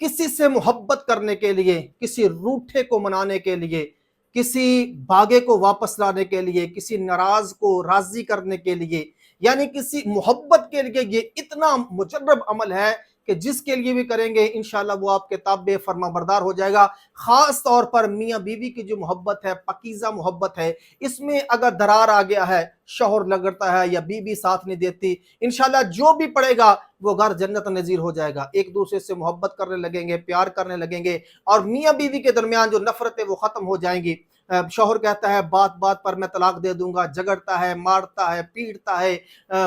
किसी से मोहब्बत करने के लिए, किसी रूठे को मनाने के लिए, किसी भागे को वापस लाने के लिए, किसी नाराज को राजी करने के लिए, यानी किसी मोहब्बत के लिए ये इतना मुजर्रब अमल है कि जिसके लिए भी करेंगे इंशाअल्लाह वो आपके ताबे फर्माबरदार हो जाएगा। खास तौर पर मियाँ बीवी की जो मोहब्बत है, पकीज़ा मोहब्बत है, इसमें अगर दरार आ गया है, शौहर लगता है या बीवी साथ नहीं देती, इंशाअल्लाह जो भी पड़ेगा वो घर जन्नत नज़ीर हो जाएगा। एक दूसरे से मोहब्बत करने लगेंगे, प्यार करने लगेंगे और मियाँ बीवी के दरमियान जो नफरतें वो ख़त्म हो जाएंगी। शौहर कहता है बात बात पर मैं तलाक दे दूंगा, झगड़ता है, मारता है, पीटता है,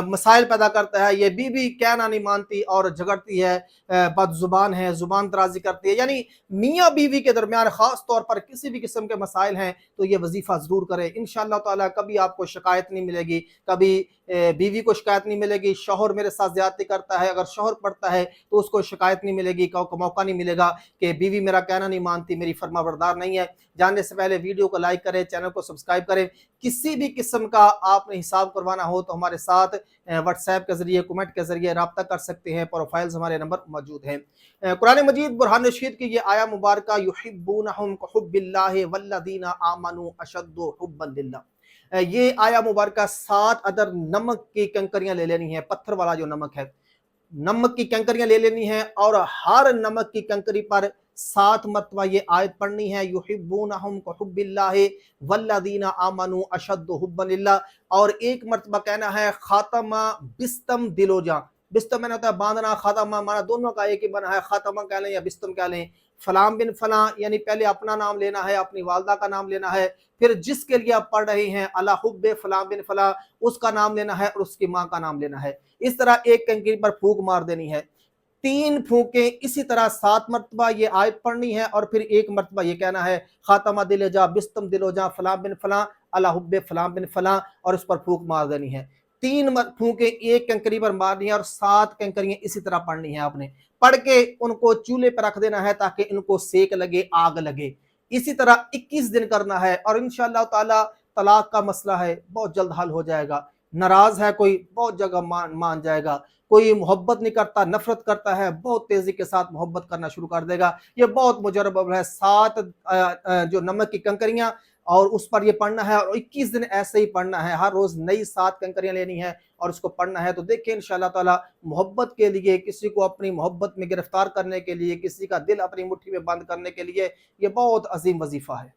मसाइल पैदा करता है, ये बीवी कहना नहीं मानती और झगड़ती है, बदजुबान है, जुबान दराजी करती है। यानी मियाँ बीवी के दरमियान खास तौर पर किसी भी किस्म के मसाइल हैं तो ये वजीफ़ा ज़रूर करें, इंशाअल्लाह ताला कभी आपको शिकायत नहीं मिलेगी, कभी बीवी को शिकायत नहीं मिलेगी। शौहर मेरे साथ ज़्यादती करता है, अगर शौहर पढ़ता है तो उसको शिकायत नहीं मिलेगी, मौका नहीं मिलेगा कि बीवी मेरा कहना नहीं मानती, मेरी फरमाबरदार नहीं है। जानने से पहले वीडियो को लाइक करें, चैनल को सब्सक्राइब करें। किसी भी किस्म का आपने हिसाब करवाना हो तो हमारे साथ व्हाट्सएप के ज़रिए, कमेंट के ज़रिए रब्ता कर सकते हैं। प्रोफाइल्स हमारे नंबर मौजूद हैं। कुरान मजीद बुरहान रशीद की ये आया मुबारका युहिब्बूनहुम कहुब्बिल्लाहि वल्लज़ीना आमनू अशद्दु हुब्बन लिल्लाह। ये आया मुबारका 7 अदर नमक की कंकरियां ले लेनी है, पत्थर वाला जो नमक है, नमक की कंकरियां ले लेनी है और हर नमक की कंकरी पर 7 मरतबा ये आयत पढ़नी है, युहिब्बूनहुम कहुब्बिल्लाहि वल्लज़ीना आमनू अशद्दु हुब्बन लिल्लाह। और एक मरतबा कहना है खातमा बिस्तम दिलोजा। बिस्तम मैंने होता है बांधना, खातमा माना दोनों का एक ही बना है, खातमा कह लें या बिस्तम कह लें। फलां बिन फलां यानी पहले अपना नाम लेना है, अपनी वालदा का नाम लेना है, फिर जिसके लिए आप पढ़ रहे हैं अला हुब्बे फलां बिन फलां उसका नाम लेना है और उसकी माँ का नाम लेना है। इस तरह एक कंकरी पर फूंक मार देनी है, 3 फूंके इसी तरह 7 मरतबा ये आयत पढ़नी है और फिर एक मरतबा ये कहना है खातमा दिल जा बिस्तम दिलो जा फलां बिन फलां अला हुब्बे फलां बिन फलां और उस पर फूंक मार देनी है। 3 फूंके एक कंकरी पर मारनी है और 7 कंकरियां इसी तरह पढ़नी है। आपने पढ़ के उनको चूल्हे पर रख देना है ताकि इनको सेक लगे, आग लगे। इसी तरह 21 दिन करना है और इंशाअल्लाह ताला तलाक का मसला है बहुत जल्द हल हो जाएगा। नाराज है कोई, बहुत जगह मान जाएगा। कोई मोहब्बत नहीं करता, नफरत करता है, बहुत तेजी के साथ मोहब्बत करना शुरू कर देगा। ये बहुत मुजरब है। 7 जो नमक की कंकरियां और उस पर ये पढ़ना है और 21 दिन ऐसे ही पढ़ना है। हर रोज नई 7 कंकरियां लेनी है और उसको पढ़ना है। तो देखिए इंशाअल्लाह ताला मोहब्बत के लिए, किसी को अपनी मोहब्बत में गिरफ्तार करने के लिए, किसी का दिल अपनी मुट्ठी में बंद करने के लिए ये बहुत अजीम वजीफा है।